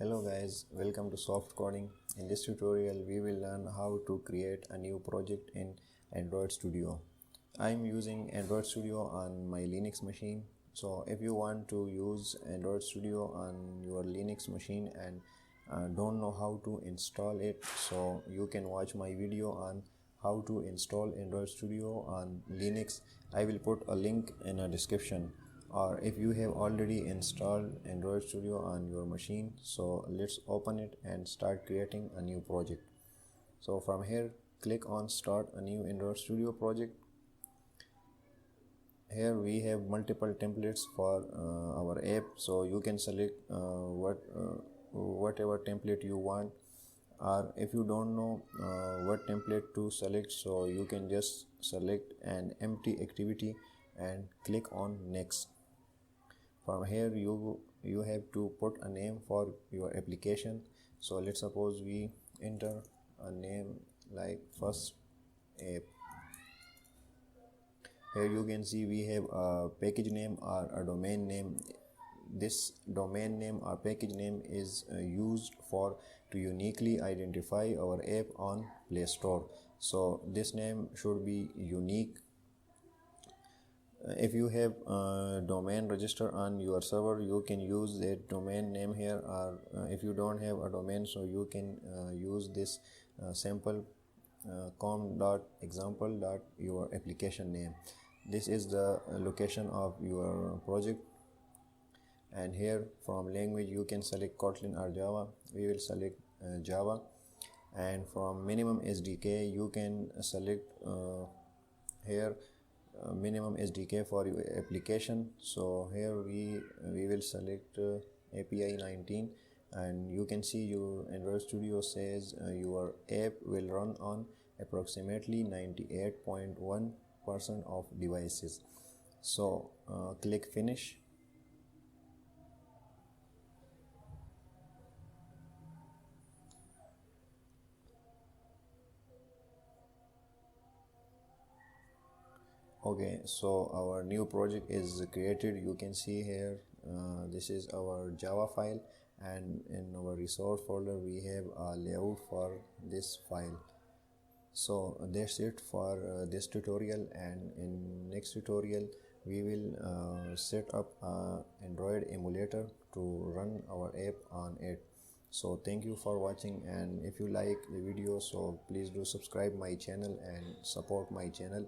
Hello guys, welcome to Soft Coding. In this tutorial we will learn how to create a new project in Android Studio. I'm using Android Studio on my Linux machine. So if you want to use Android Studio on your Linux machine and don't know how to install it, so you can watch my video on how to install Android Studio on Linux. I will put a link in a description. Or if you have already installed Android Studio on your machine, so let's open it and start creating a new project. So from here, click on start a new Android Studio project. Here we have multiple templates for our app, so you can select whatever template you want, or if you don't know what template to select, so you can just select an empty activity and click on next. From here you have to put a name for your application. So let's suppose we enter a name like first app. Here you can see we have a package name or a domain name. This domain name or package name is used to uniquely identify our app on Play Store. So this name should be unique. If you have a domain register on your server, you can use that domain name here, or if you don't have a domain, so you can use this sample com.example. Your application name. This is the location of your project, and here from language you can select Kotlin or Java. We will select Java, and from minimum SDK you can select here minimum SDK for your application. So here we will select API 19, and you can see your Android Studio says your app will run on approximately 98.1% of devices. So click finish. Okay, so our new project is created. You can see here this is our Java file, and in our resource folder we have a layout for this file. So that's it for this tutorial, and in next tutorial we will set up Android emulator to run our app on it. So thank you for watching, and if you like the video, so please do subscribe my channel and support my channel.